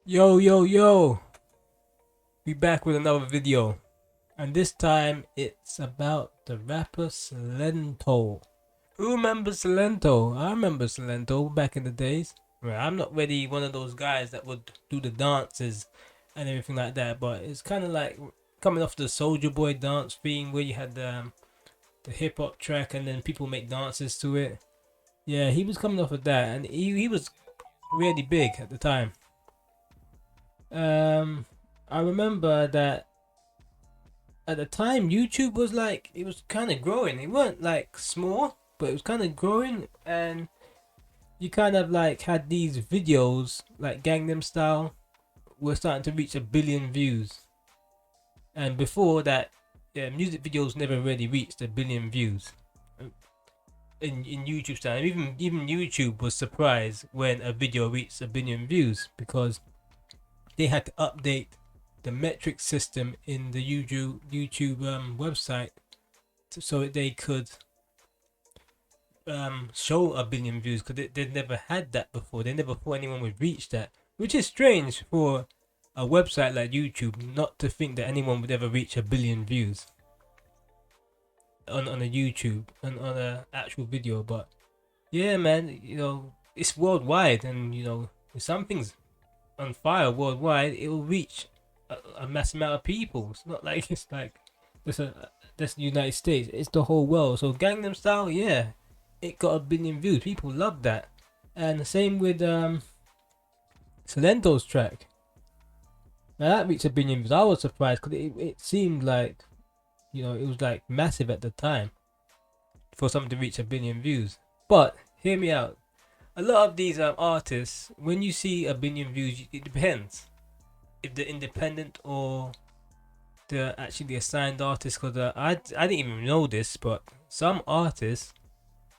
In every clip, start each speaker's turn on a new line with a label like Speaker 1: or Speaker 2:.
Speaker 1: Yo, yo, yo! We back with another video. And this time it's about the rapper Silentó. Who remembers Silentó? I remember Silentó back in the days. Well, I'm not really one of those guys that would do the dances and everything like that, but it's kind of like coming off the Soldier Boy dance theme where you had the hip hop track and then people make dances to it. Yeah, he was coming off of that and he was really big at the time. Um, I remember that at the time YouTube was like it was kind of growing. It weren't like small, but it was kind of growing, and you kind of like had these videos like Gangnam Style were starting to reach 1 billion views. And before that, yeah, music videos never really reached 1 billion views in YouTube style. Even YouTube was surprised when a video reached 1 billion views because they had to update the metric system in the YouTube website so that they could show 1 billion views because they never had that before. They never thought anyone would reach that, which is strange for a website like YouTube not to think that anyone would ever reach 1 billion views on a YouTube and on a actual video. But yeah, man, it's worldwide, and if something's on fire worldwide, it will reach a mass amount of people. It's not like it's like this that's the United States. It's the whole world. So Gangnam Style, yeah, it got 1 billion views. People love that, and the same with Silento's track. Now that reached 1 billion views. I was surprised because it seemed like it was like massive at the time for something to reach 1 billion views. But hear me out. A lot of these artists, when you see 1 billion views, it depends if they're independent or they're actually assigned artists. Because I didn't even know this, but some artists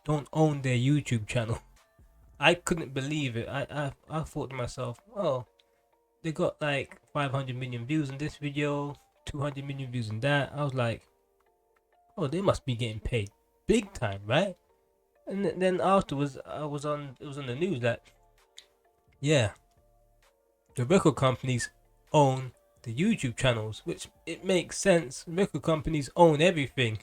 Speaker 1: don't own their YouTube channel. I couldn't believe it. I thought to myself, oh, they got like 500 million views in this video, 200 million views in that. I was like, oh, they must be getting paid big time, right? And then afterwards, it was on the news that yeah, the record companies own the YouTube channels, which it makes sense. Record companies own everything.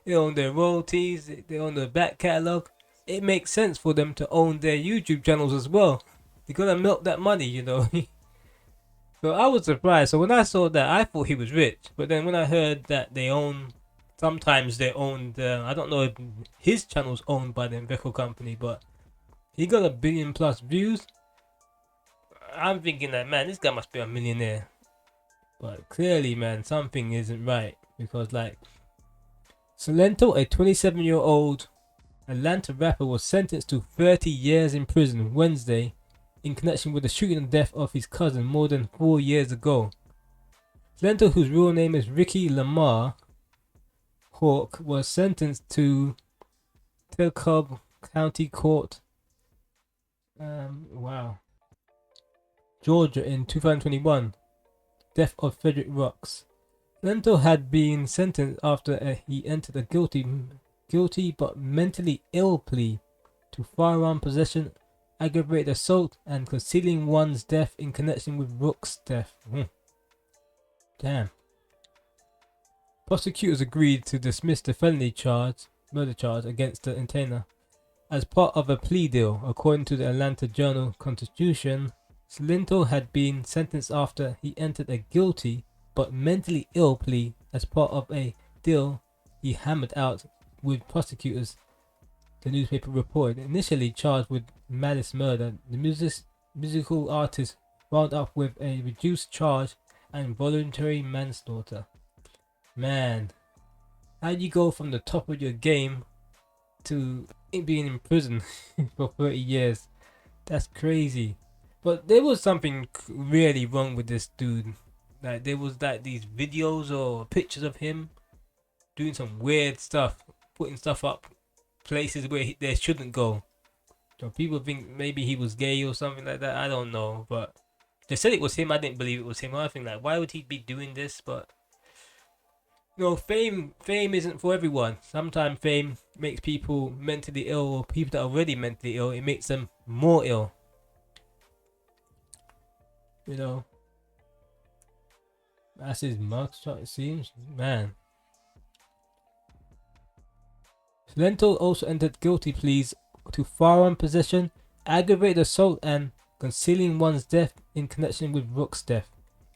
Speaker 1: They own their royalties, they own the back catalog. It makes sense for them to own their YouTube channels as well. They gotta milk that money. So I was surprised. So when I saw that, I thought he was rich. But then when I heard that sometimes they own I don't know if his channel's owned by the record company, but he got 1 billion plus views. I'm thinking that, man, this guy must be a millionaire. But clearly, man, something isn't right because like Silentó, a 27-year-old Atlanta rapper, was sentenced to 30 years in prison Wednesday in connection with the shooting and death of his cousin more than 4 years ago. Silentó, whose real name is Ricky Lamar Hawk, was sentenced to Telcob County Court, Georgia in 2021. Death of Frederick Rocks. Silentó had been sentenced after he entered a guilty but mentally ill plea to firearm possession, aggravated assault, and concealing one's death in connection with Rook's death. Damn. Prosecutors agreed to dismiss the murder charge against the entertainer as part of a plea deal. According to the Atlanta Journal-Constitution, Silentó had been sentenced after he entered a guilty but mentally ill plea as part of a deal he hammered out with prosecutors, the newspaper reported. Initially charged with malice murder, the musical artist wound up with a reduced charge and voluntary manslaughter. Man, how do you go from the top of your game to being in prison for 30 years? That's crazy. But there was something really wrong with this dude. Like there was like these videos or pictures of him doing some weird stuff, putting stuff up places where they shouldn't go. So people think maybe he was gay or something like that. I don't know, but they said it was him. I didn't believe it was him. I think like, why would he be doing this? But fame isn't for everyone. Sometimes fame makes people mentally ill, or people that are already mentally ill, it makes them more ill. You know, that's his mugshot. It seems, man. Silentó also entered guilty pleas to firearm possession, aggravated assault, and concealing one's death in connection with Rook's death.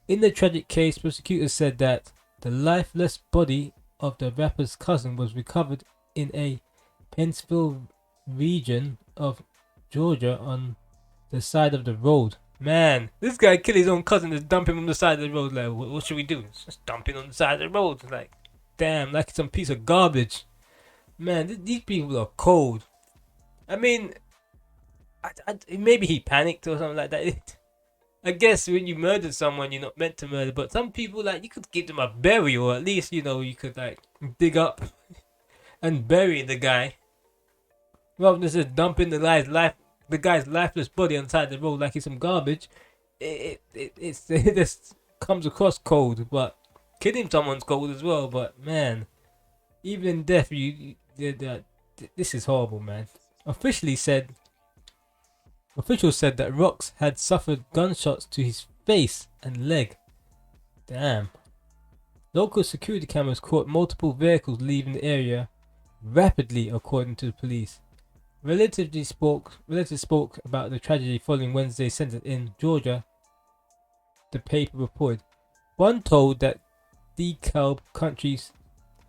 Speaker 1: In the tragic case, prosecutors said that the lifeless body of the rapper's cousin was recovered in a Pennsville region of Georgia on the side of the road. Man, this guy killed his own cousin, just dump him on the side of the road. Like, what should we do? Just dump him on the side of the road. Like, damn, like some piece of garbage. Man, these people are cold. I mean, maybe he panicked or something like that. I guess when you murder someone, you're not meant to murder. But some people, like, you could give them a burial, or at least, you know, you could like dig up and bury the guy, rather than just dumping the guy's lifeless body on the side of the road like it's some garbage. It just comes across cold. But killing someone's cold as well. But man, even in death, this is horrible, man. Officials said that Rocks had suffered gunshots to his face and leg. Damn. Local security cameras caught multiple vehicles leaving the area rapidly, according to the police. Relatives spoke about the tragedy following Wednesday's sentence in Georgia, the paper reported. One told that DeKalb County's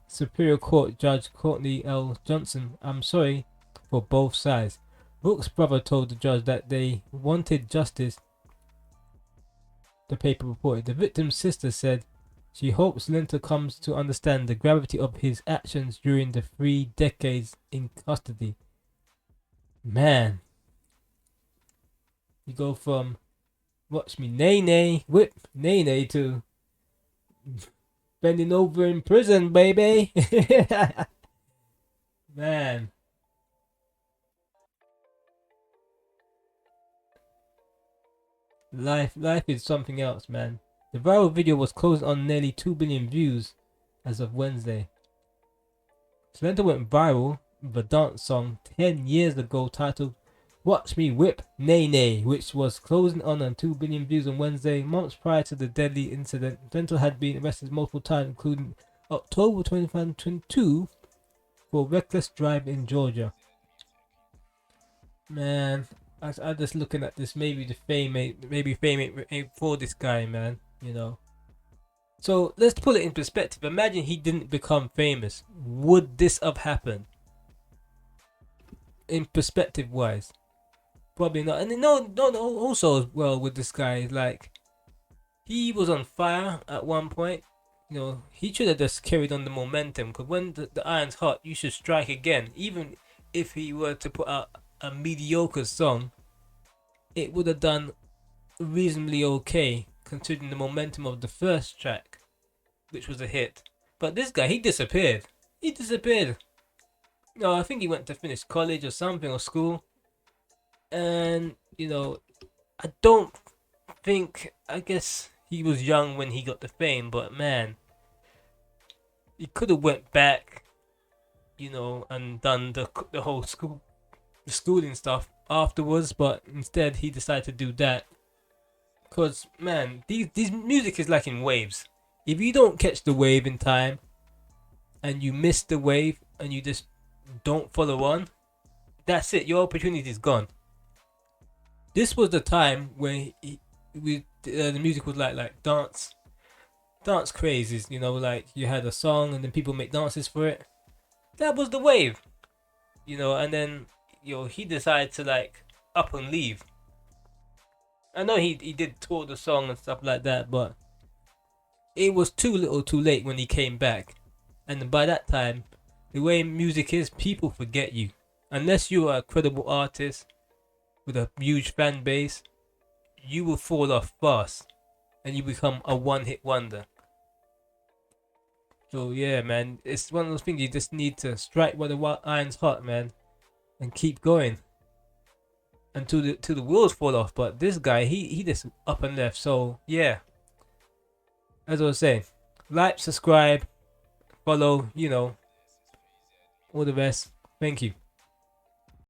Speaker 1: Superior Court Judge Courtney L. Johnson, "I'm sorry for both sides." Rook's brother told the judge that they wanted justice, the paper reported. The victim's sister said she hopes Silentó comes to understand the gravity of his actions during the 3 decades in custody. Man, you go from watch me nay nay, whip nay nay to bending over in prison, baby. Man. Life is something else, man. The viral video was closing on nearly 2 billion views as of Wednesday. Silentó went viral with a dance song 10 years ago titled Watch Me Whip Nay Nay, which was closing on 2 billion views on Wednesday. Months prior to the deadly incident, Silentó had been arrested multiple times, including October 2022 for reckless drive in Georgia. Man, I'm just looking at this. Maybe fame ain't for this guy, man. You know. So let's put it in perspective. Imagine he didn't become famous. Would this have happened? In perspective wise, probably not. And no, also as well with this guy, like he was on fire at one point. You know, he should have just carried on the momentum. Because when the iron's hot, you should strike again. Even if he were to put out a mediocre song, it would have done reasonably okay considering the momentum of the first track, which was a hit. But this guy, he disappeared. No, I think he went to finish college or something, or school. And, you know, I guess he was young when he got the fame, but man, he could have went back, you know, and done the whole schooling stuff afterwards, but instead he decided to do that. Because, man, these music is like in waves. If you don't catch the wave in time, and you miss the wave, and you just don't follow on, that's it. Your opportunity is gone. This was the time when the music was like dance crazes. You know, like you had a song and then people make dances for it. That was the wave. You know, and then he decided to like up and leave. I know he did tour the song and stuff like that, but it was too little, too late when he came back. And by that time, the way music is, people forget you. Unless you are a credible artist with a huge fan base, you will fall off fast and you become a one-hit wonder. So yeah, man, it's one of those things you just need to strike while the iron's hot, man, and keep going until the wheels fall off. But this guy, he just up and left. So yeah, as I was saying, like, subscribe, follow, you know, all the rest. Thank you.